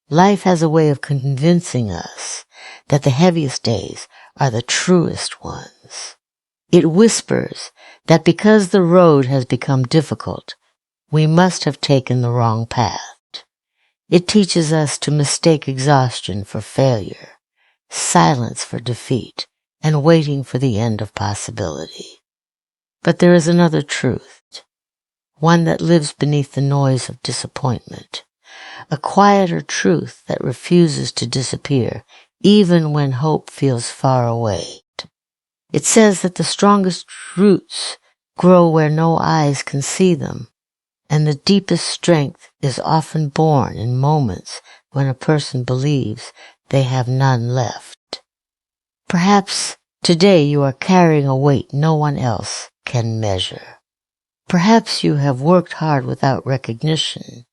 Life has a way of convincing us that the heaviest days are the truest ones. It whispers that because the road has become difficult, we must have taken the wrong path. It teaches us to mistake exhaustion for failure, silence for defeat, and waiting for the end of possibility. But there is another truth, one that lives beneath the noise of disappointment, a quieter truth that refuses to disappear even when hope feels far away. It says that the strongest roots grow where no eyes can see them, and the deepest strength is often born in moments when a person believes they have none left. Perhaps today you are carrying a weight no one else can measure. Perhaps you have worked hard without recognition,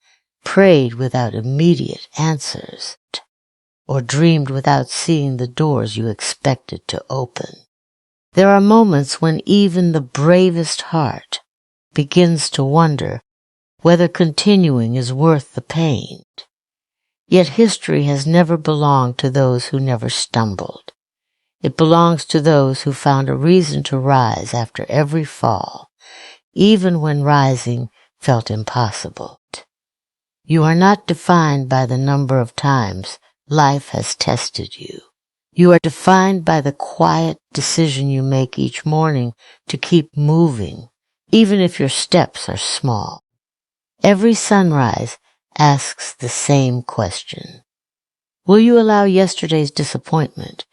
prayed without immediate answers, or dreamed without seeing the doors you expected to open. There are moments when even the bravest heart begins to wonder whether continuing is worth the pain. Yet history has never belonged to those who never stumbled. It belongs to those who found a reason to rise after every fall, even when rising felt impossible. You are not defined by the number of times life has tested you. You are defined by the quiet decision you make each morning to keep moving, even if your steps are small. Every sunrise asks the same question. Will you allow yesterday's disappointment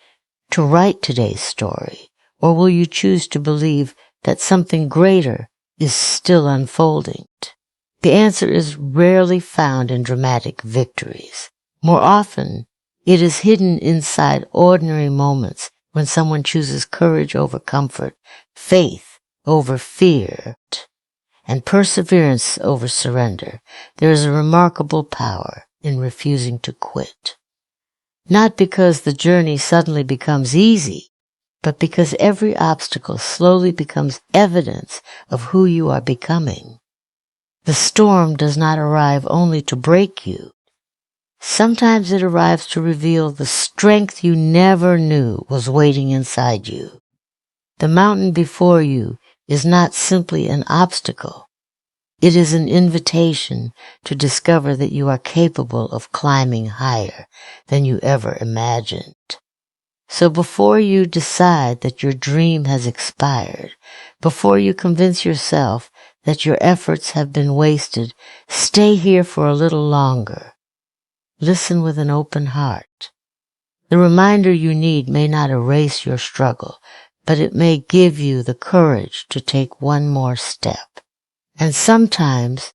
to write today's story, or will you choose to believe that something greater is still unfolding? The answer is rarely found in dramatic victories. More often, it is hidden inside ordinary moments when someone chooses courage over comfort, faith over fear, and perseverance over surrender. There is a remarkable power in refusing to quit. Not because the journey suddenly becomes easy, but because every obstacle slowly becomes evidence of who you are becoming. The storm does not arrive only to break you. Sometimes it arrives to reveal the strength you never knew was waiting inside you. The mountain before you is not simply an obstacle. It is an invitation to discover that you are capable of climbing higher than you ever imagined. So before you decide that your dream has expired, before you convince yourself that your efforts have been wasted, stay here for a little longer. Listen with an open heart. The reminder you need may not erase your struggle, but it may give you the courage to take one more step. And sometimes,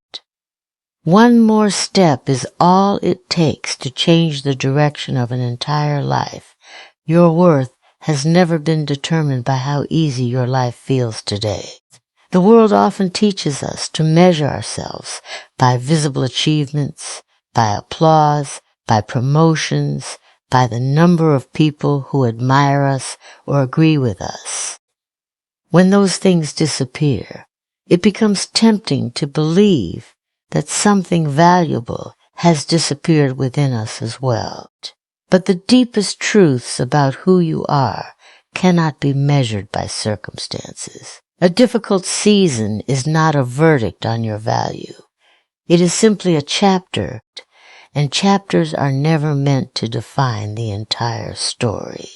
one more step is all it takes to change the direction of an entire life. Your worth has never been determined by how easy your life feels today. The world often teaches us to measure ourselves by visible achievements, by applause, by promotions, by the number of people who admire us or agree with us. When those things disappear, it becomes tempting to believe that something valuable has disappeared within us as well. But the deepest truths about who you are cannot be measured by circumstances. A difficult season is not a verdict on your value. It is simply a chapter, and chapters are never meant to define the entire story.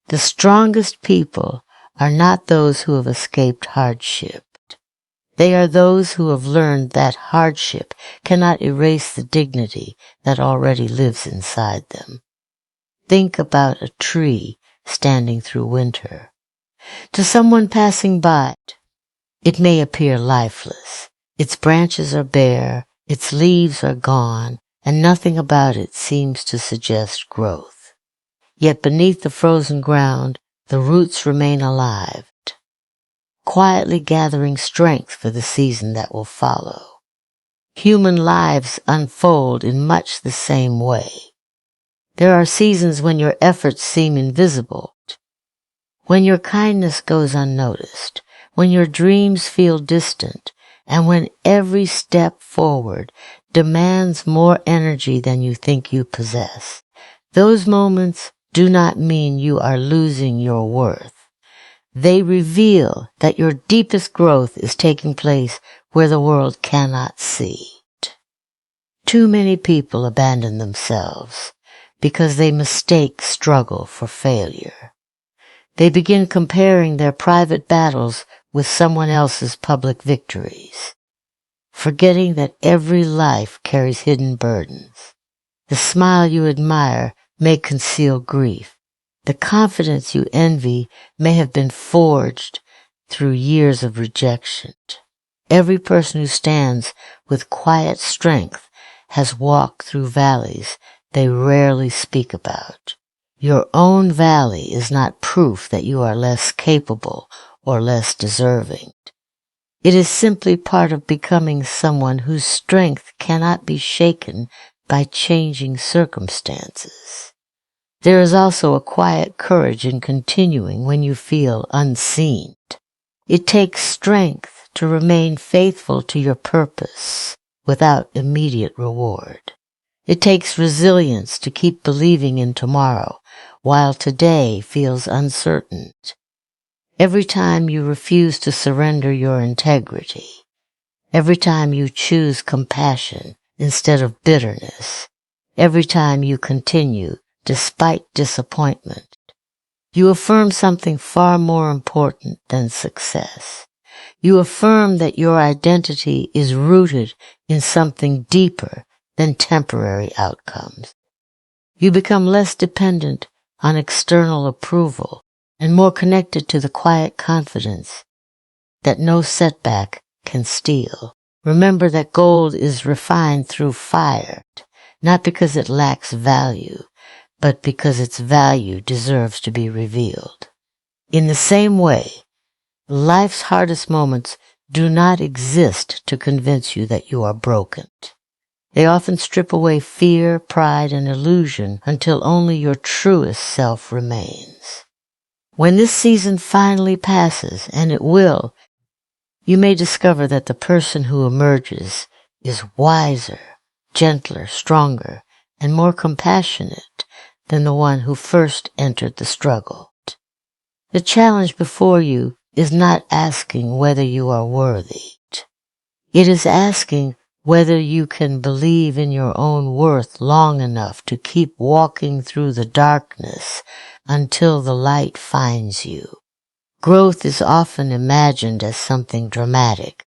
The strongest people are not those who have escaped hardship. They are those who have learned that hardship cannot erase the dignity that already lives inside them. Think about a tree standing through winter. To someone passing by, it may appear lifeless. Its branches are bare, its leaves are gone, and nothing about it seems to suggest growth. Yet beneath the frozen ground, the roots remain alive, quietly gathering strength for the season that will follow. Human lives unfold in much the same way. There are seasons when your efforts seem invisible, when your kindness goes unnoticed, when your dreams feel distant, and when every step forward demands more energy than you think you possess. Those moments do not mean you are losing your worth. They reveal that your deepest growth is taking place where the world cannot see it. Too many people abandon themselves because they mistake struggle for failure. They begin comparing their private battles with someone else's public victories, forgetting that every life carries hidden burdens. The smile you admire may conceal grief. The confidence you envy may have been forged through years of rejection. Every person who stands with quiet strength has walked through valleys they rarely speak about. Your own valley is not proof that you are less capable or less deserving. It is simply part of becoming someone whose strength cannot be shaken by changing circumstances. There is also a quiet courage in continuing when you feel unseen. It takes strength to remain faithful to your purpose without immediate reward. It takes resilience to keep believing in tomorrow while today feels uncertain. Every time you refuse to surrender your integrity, every time you choose compassion instead of bitterness, every time you continue despite disappointment, you affirm something far more important than success. You affirm that your identity is rooted in something deeper than temporary outcomes. You become less dependent on external approval and more connected to the quiet confidence that no setback can steal. Remember that gold is refined through fire, not because it lacks value, but because its value deserves to be revealed. In the same way, life's hardest moments do not exist to convince you that you are broken. They often strip away fear, pride, and illusion until only your truest self remains. When this season finally passes, and it will, you may discover that the person who emerges is wiser, gentler, stronger, and more compassionate than the one who first entered the struggle. The challenge before you is not asking whether you are worthy. It is asking whether you can believe in your own worth long enough to keep walking through the darkness until the light finds you. Growth is often imagined as something dramatic,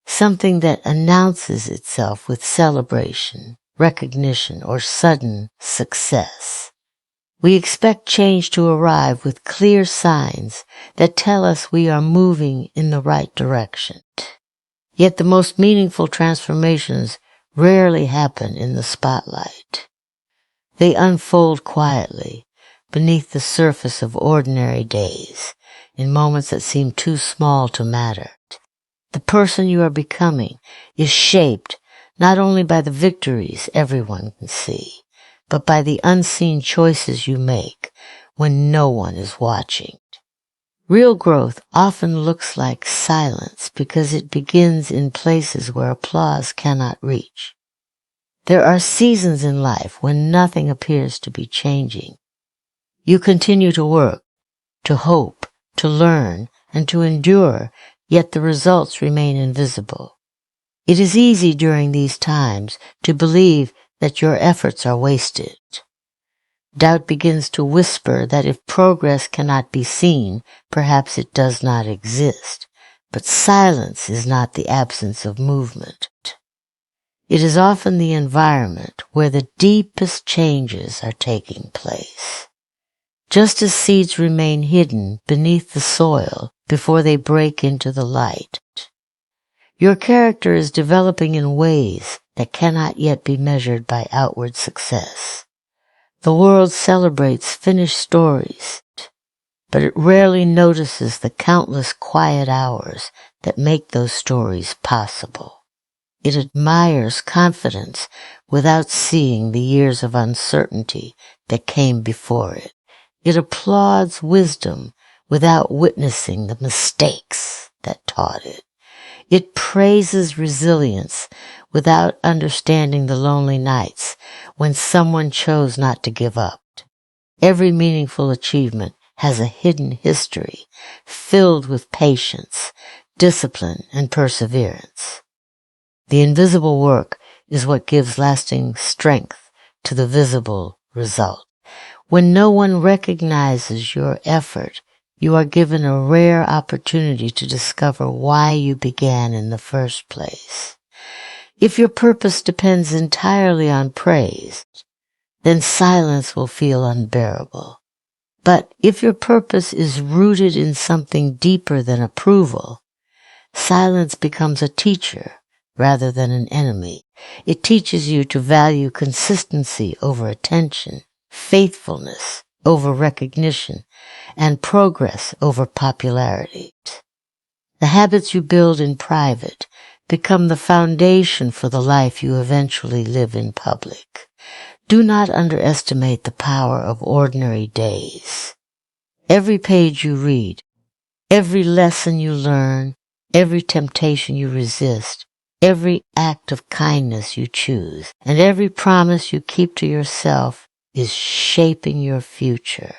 something that announces itself with celebration, recognition, or sudden success. We expect change to arrive with clear signs that tell us we are moving in the right direction. Yet the most meaningful transformations rarely happen in the spotlight. They unfold quietly, beneath the surface of ordinary days, in moments that seem too small to matter. The person you are becoming is shaped not only by the victories everyone can see, but by the unseen choices you make when no one is watching. Real growth often looks like silence because it begins in places where applause cannot reach. There are seasons in life when nothing appears to be changing. You continue to work, to hope, to learn, and to endure, yet the results remain invisible. It is easy during these times to believe that your efforts are wasted. Doubt begins to whisper that if progress cannot be seen, perhaps it does not exist. But silence is not the absence of movement. It is often the environment where the deepest changes are taking place. Just as seeds remain hidden beneath the soil before they break into the light, your character is developing in ways that cannot yet be measured by outward success. The world celebrates finished stories, but it rarely notices the countless quiet hours that make those stories possible. It admires confidence without seeing the years of uncertainty that came before it. It applauds wisdom without witnessing the mistakes that taught it. It praises resilience without understanding the lonely nights when someone chose not to give up. Every meaningful achievement has a hidden history filled with patience, discipline, and perseverance. The invisible work is what gives lasting strength to the visible result. When no one recognizes your effort, you are given a rare opportunity to discover why you began in the first place. If your purpose depends entirely on praise, then silence will feel unbearable. But if your purpose is rooted in something deeper than approval, silence becomes a teacher rather than an enemy. It teaches you to value consistency over attention, faithfulness over recognition, and progress over popularity. The habits you build in private become the foundation for the life you eventually live in public. Do not underestimate the power of ordinary days. Every page you read, every lesson you learn, every temptation you resist, every act of kindness you choose, and every promise you keep to yourself is shaping your future.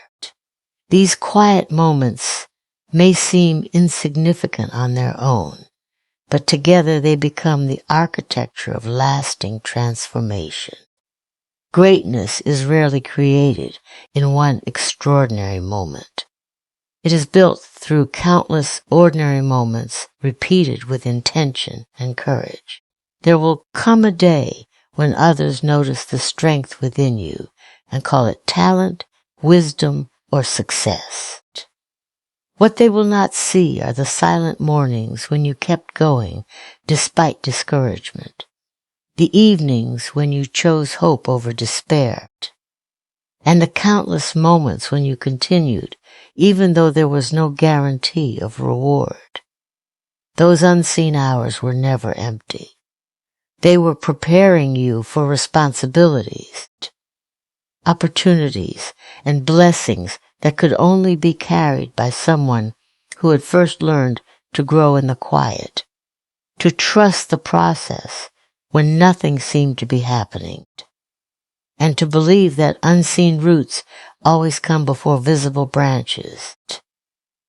These quiet moments may seem insignificant on their own, but together they become the architecture of lasting transformation. Greatness is rarely created in one extraordinary moment. It is built through countless ordinary moments repeated with intention and courage. There will come a day when others notice the strength within you and call it talent, wisdom, or success. What they will not see are the silent mornings when you kept going despite discouragement, the evenings when you chose hope over despair, and the countless moments when you continued even though there was no guarantee of reward. Those unseen hours were never empty. They were preparing you for responsibilities, opportunities, and blessings that could only be carried by someone who had first learned to grow in the quiet, to trust the process when nothing seemed to be happening, and to believe that unseen roots always come before visible branches.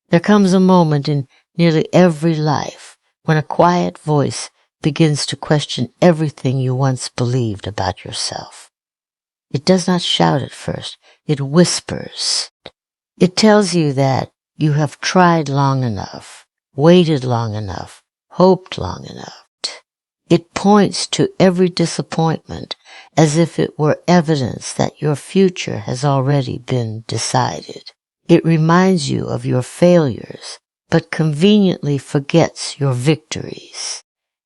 There comes a moment in nearly every life when a quiet voice begins to question everything you once believed about yourself. It does not shout at first, it whispers. It tells you that you have tried long enough, waited long enough, hoped long enough. It points to every disappointment as if it were evidence that your future has already been decided. It reminds you of your failures, but conveniently forgets your victories.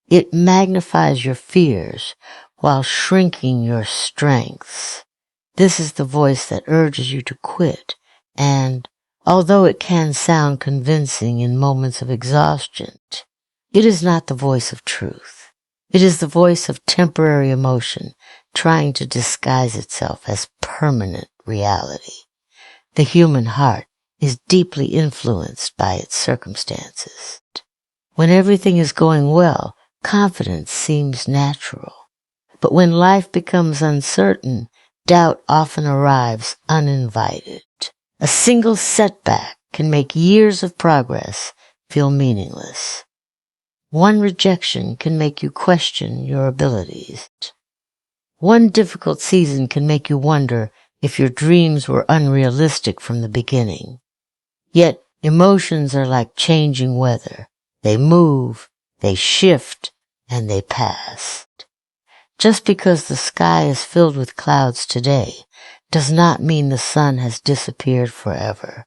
It magnifies your fears while shrinking your strengths. This is the voice that urges you to quit, and although it can sound convincing in moments of exhaustion, it is not the voice of truth. It is the voice of temporary emotion trying to disguise itself as permanent reality. The human heart is deeply influenced by its circumstances. When everything is going well, confidence seems natural. But when life becomes uncertain, doubt often arrives uninvited. A single setback can make years of progress feel meaningless. One rejection can make you question your abilities. One difficult season can make you wonder if your dreams were unrealistic from the beginning. Yet emotions are like changing weather. They move, they shift, and they pass. Just because the sky is filled with clouds today does not mean the sun has disappeared forever.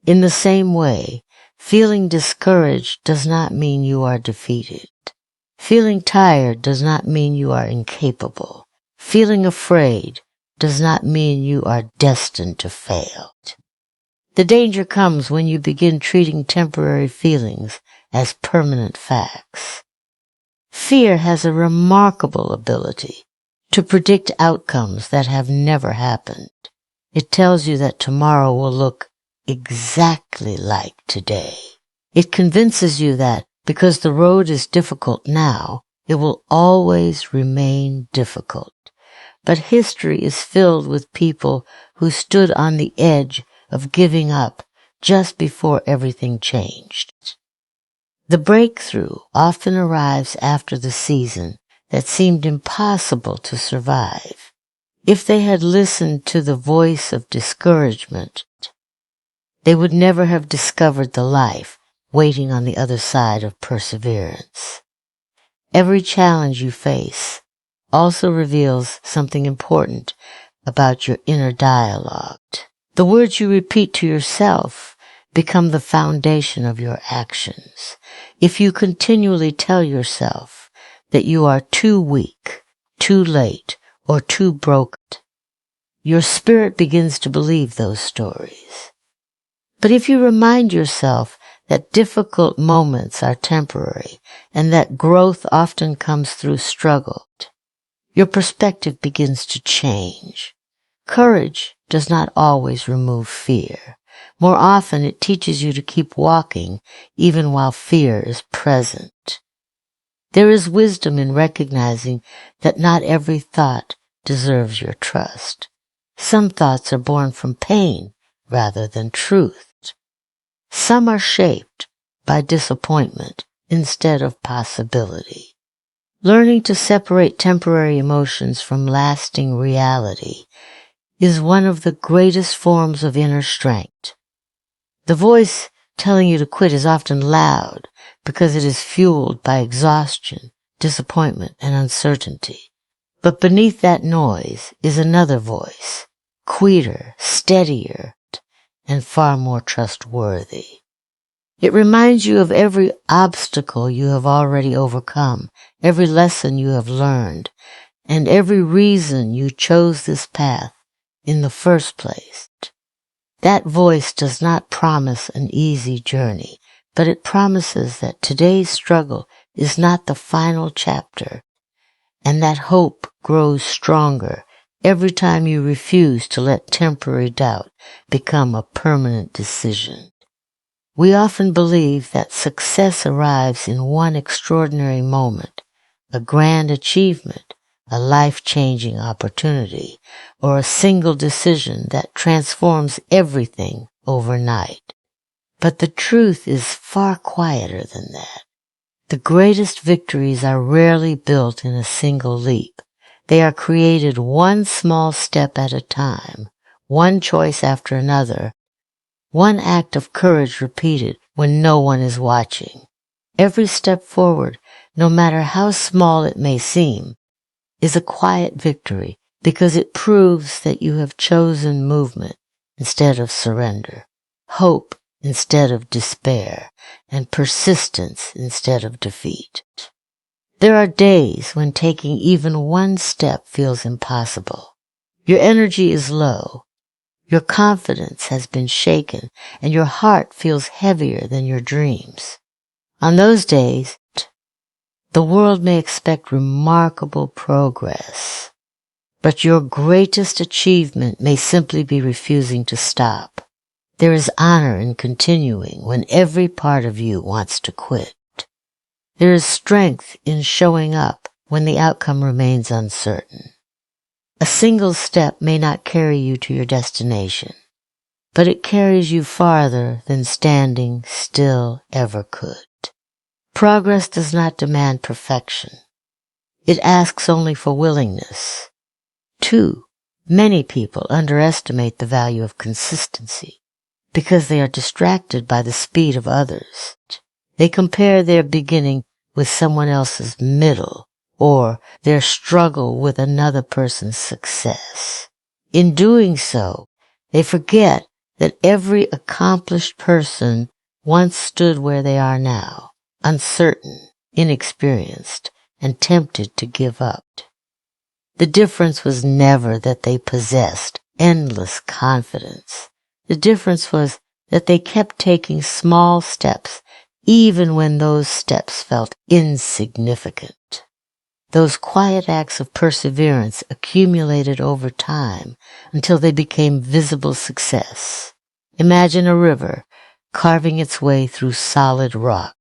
In the same way, feeling discouraged does not mean you are defeated. Feeling tired does not mean you are incapable. Feeling afraid does not mean you are destined to fail. The danger comes when you begin treating temporary feelings as permanent facts. Fear has a remarkable ability to predict outcomes that have never happened. It tells you that tomorrow will look exactly like today. It convinces you that Because the road is difficult now, it will always remain difficult. But history is filled with people who stood on the edge of giving up just before everything changed. The breakthrough often arrives after the season that seemed impossible to survive. If they had listened to the voice of discouragement, they would never have discovered the life waiting on the other side of perseverance. Every challenge you face also reveals something important about your inner dialogue. The words you repeat to yourself become the foundation of your actions. If you continually tell yourself that you are too weak, too late, or too broken, your spirit begins to believe those stories. But if you remind yourself that difficult moments are temporary and that growth often comes through struggle, your perspective begins to change. Courage does not always remove fear. More often, it teaches you to keep walking even while fear is present. There is wisdom in recognizing that not every thought deserves your trust. Some thoughts are born from pain rather than truth. Some are shaped by disappointment instead of possibility. Learning to separate temporary emotions from lasting reality is one of the greatest forms of inner strength. The voice telling you to quit is often loud because it is fueled by exhaustion, disappointment, and uncertainty. But beneath that noise is another voice, quieter, steadier, and far more trustworthy. It reminds you of every obstacle you have already overcome, every lesson you have learned, and every reason you chose this path in the first place. That voice does not promise an easy journey, but it promises that today's struggle is not the final chapter, and that hope grows stronger every time you refuse to let temporary doubt become a permanent decision. We often believe that success arrives in one extraordinary moment, a grand achievement, a life-changing opportunity, or a single decision that transforms everything overnight. But the truth is far quieter than that. The greatest victories are rarely built in a single leap. They are created one small step at a time, one choice after another, one act of courage repeated when no one is watching. Every step forward, no matter how small it may seem, is a quiet victory because it proves that you have chosen movement instead of surrender, hope instead of despair, and persistence instead of defeat. There are days when taking even one step feels impossible. Your energy is low. Your confidence has been shaken, and your heart feels heavier than your dreams. On those days, the world may expect remarkable progress, but your greatest achievement may simply be refusing to stop. There is honor in continuing when every part of you wants to quit. There is strength in showing up when the outcome remains uncertain. A single step may not carry you to your destination, but it carries you farther than standing still ever could. Progress does not demand perfection. It asks only for willingness. Too many people underestimate the value of consistency because they are distracted by the speed of others. They compare their beginning with someone else's middle, or their struggle with another person's success. In doing so, they forget that every accomplished person once stood where they are now, uncertain, inexperienced, and tempted to give up. The difference was never that they possessed endless confidence. The difference was that they kept taking small steps even when those steps felt insignificant. Those quiet acts of perseverance accumulated over time until they became visible success. Imagine a river carving its way through solid rock.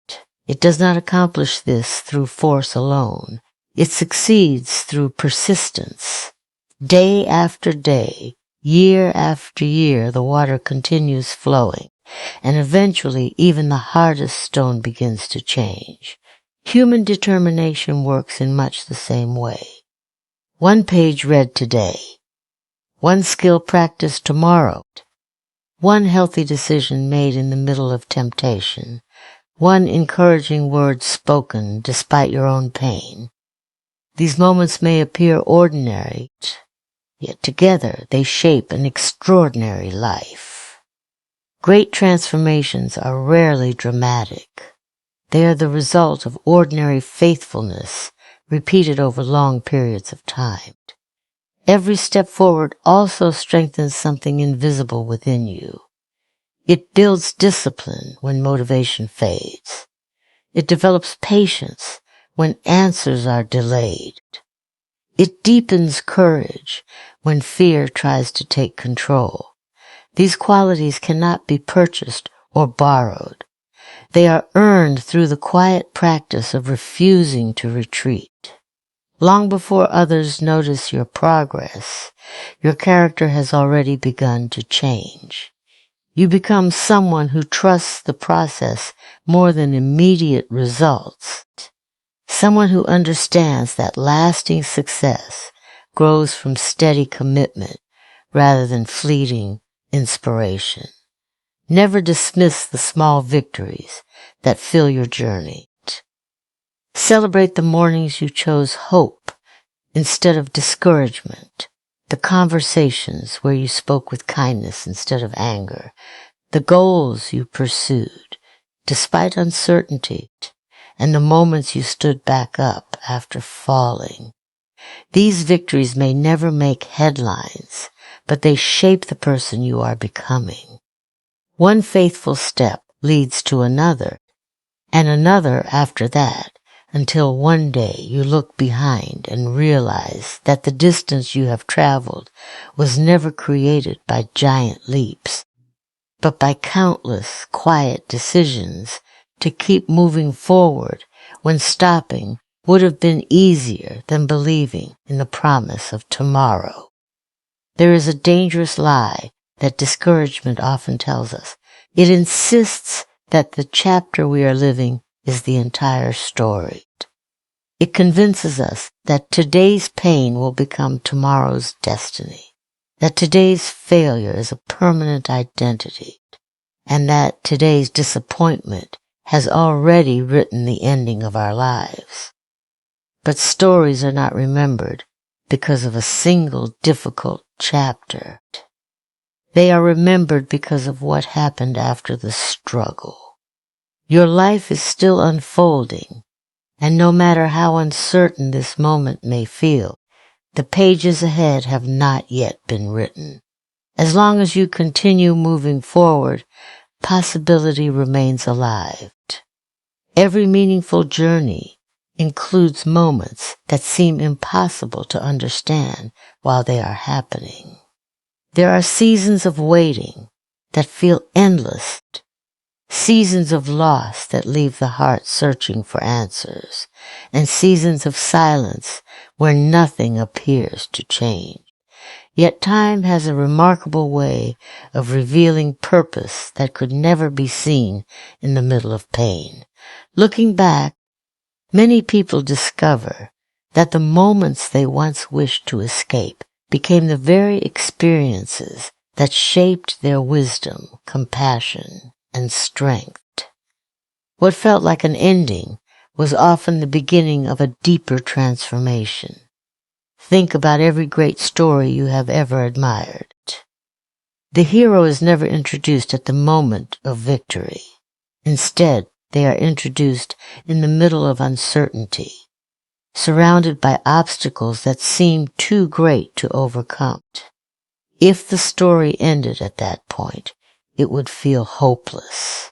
It does not accomplish this through force alone. It succeeds through persistence. Day after day, year after year, the water continues flowing, and eventually even the hardest stone begins to change. Human determination works in much the same way. One page read today, one skill practiced tomorrow, one healthy decision made in the middle of temptation, one encouraging word spoken despite your own pain. These moments may appear ordinary, yet together they shape an extraordinary life. Great transformations are rarely dramatic. They are the result of ordinary faithfulness repeated over long periods of time. Every step forward also strengthens something invisible within you. It builds discipline when motivation fades. It develops patience when answers are delayed. It deepens courage when fear tries to take control. These qualities cannot be purchased or borrowed. They are earned through the quiet practice of refusing to retreat. Long before others notice your progress, your character has already begun to change. You become someone who trusts the process more than immediate results. Someone who understands that lasting success grows from steady commitment rather than fleeting inspiration. Never dismiss the small victories that fill your journey. Celebrate the mornings you chose hope instead of discouragement, the conversations where you spoke with kindness instead of anger, the goals you pursued despite uncertainty, and the moments you stood back up after falling. These victories may never make headlines, but they shape the person you are becoming. One faithful step leads to another, and another after that, until one day you look behind and realize that the distance you have traveled was never created by giant leaps, but by countless quiet decisions to keep moving forward when stopping would have been easier than believing in the promise of tomorrow. There is a dangerous lie that discouragement often tells us. It insists that the chapter we are living is the entire story. It convinces us that today's pain will become tomorrow's destiny, that today's failure is a permanent identity, and that today's disappointment has already written the ending of our lives. But stories are not remembered because of a single difficult chapter. They are remembered because of what happened after the struggle. Your life is still unfolding, and no matter how uncertain this moment may feel, the pages ahead have not yet been written. As long as you continue moving forward, possibility remains alive. Every meaningful journey includes moments that seem impossible to understand while they are happening. There are seasons of waiting that feel endless, seasons of loss that leave the heart searching for answers, and seasons of silence where nothing appears to change. Yet time has a remarkable way of revealing purpose that could never be seen in the middle of pain. Looking back, many people discover that the moments they once wished to escape became the very experiences that shaped their wisdom, compassion, and strength. What felt like an ending was often the beginning of a deeper transformation. Think about every great story you have ever admired. The hero is never introduced at the moment of victory. Instead, they are introduced in the middle of uncertainty, surrounded by obstacles that seem too great to overcome. If the story ended at that point, it would feel hopeless.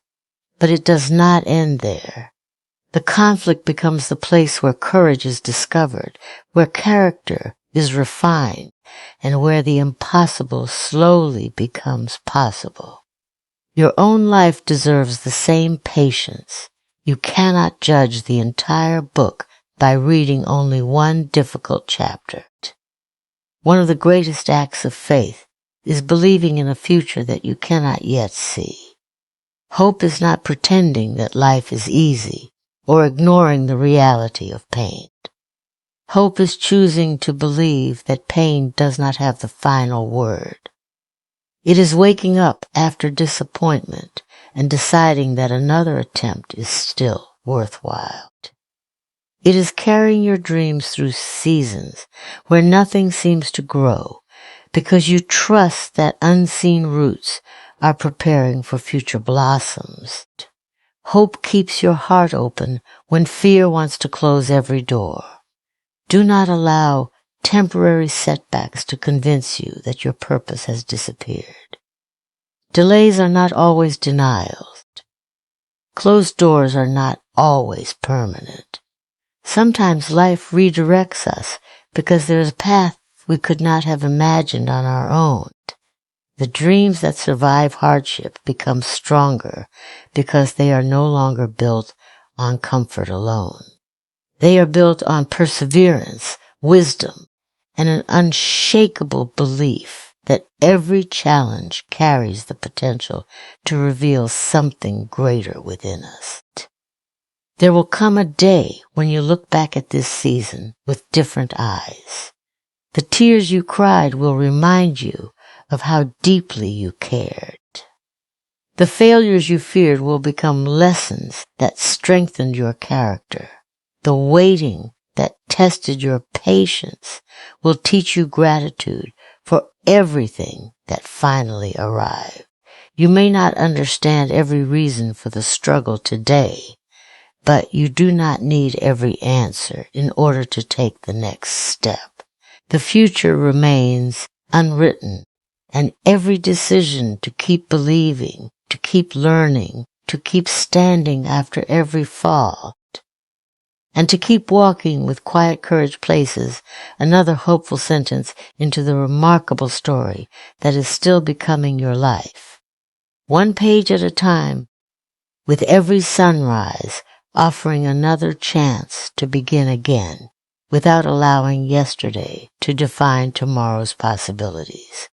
But it does not end there. The conflict becomes the place where courage is discovered, where character is refined, and where the impossible slowly becomes possible. Your own life deserves the same patience, You cannot judge the entire book by reading only one difficult chapter. One of the greatest acts of faith is believing in a future that you cannot yet see. Hope is not pretending that life is easy or ignoring the reality of pain. Hope is choosing to believe that pain does not have the final word. It is waking up after disappointment and deciding that another attempt is still worthwhile. It is carrying your dreams through seasons where nothing seems to grow because you trust that unseen roots are preparing for future blossoms. Hope keeps your heart open when fear wants to close every door. Do not allow temporary setbacks to convince you that your purpose has disappeared. Delays are not always denials. Closed doors are not always permanent. Sometimes life redirects us because there is a path we could not have imagined on our own. The dreams that survive hardship become stronger because they are no longer built on comfort alone. They are built on perseverance, wisdom, and an unshakable belief that every challenge carries the potential to reveal something greater within us. There will come a day when you look back at this season with different eyes. The tears you cried will remind you of how deeply you cared. The failures you feared will become lessons that strengthened your character. The waiting that tested your patience will teach you gratitude for everything that finally arrived. You may not understand every reason for the struggle today, but you do not need every answer in order to take the next step. The future remains unwritten, and every decision to keep believing, to keep learning, to keep standing after every fall, and to keep walking with quiet courage places another hopeful sentence into the remarkable story that is still becoming your life. One page at a time, with every sunrise offering another chance to begin again without allowing yesterday to define tomorrow's possibilities.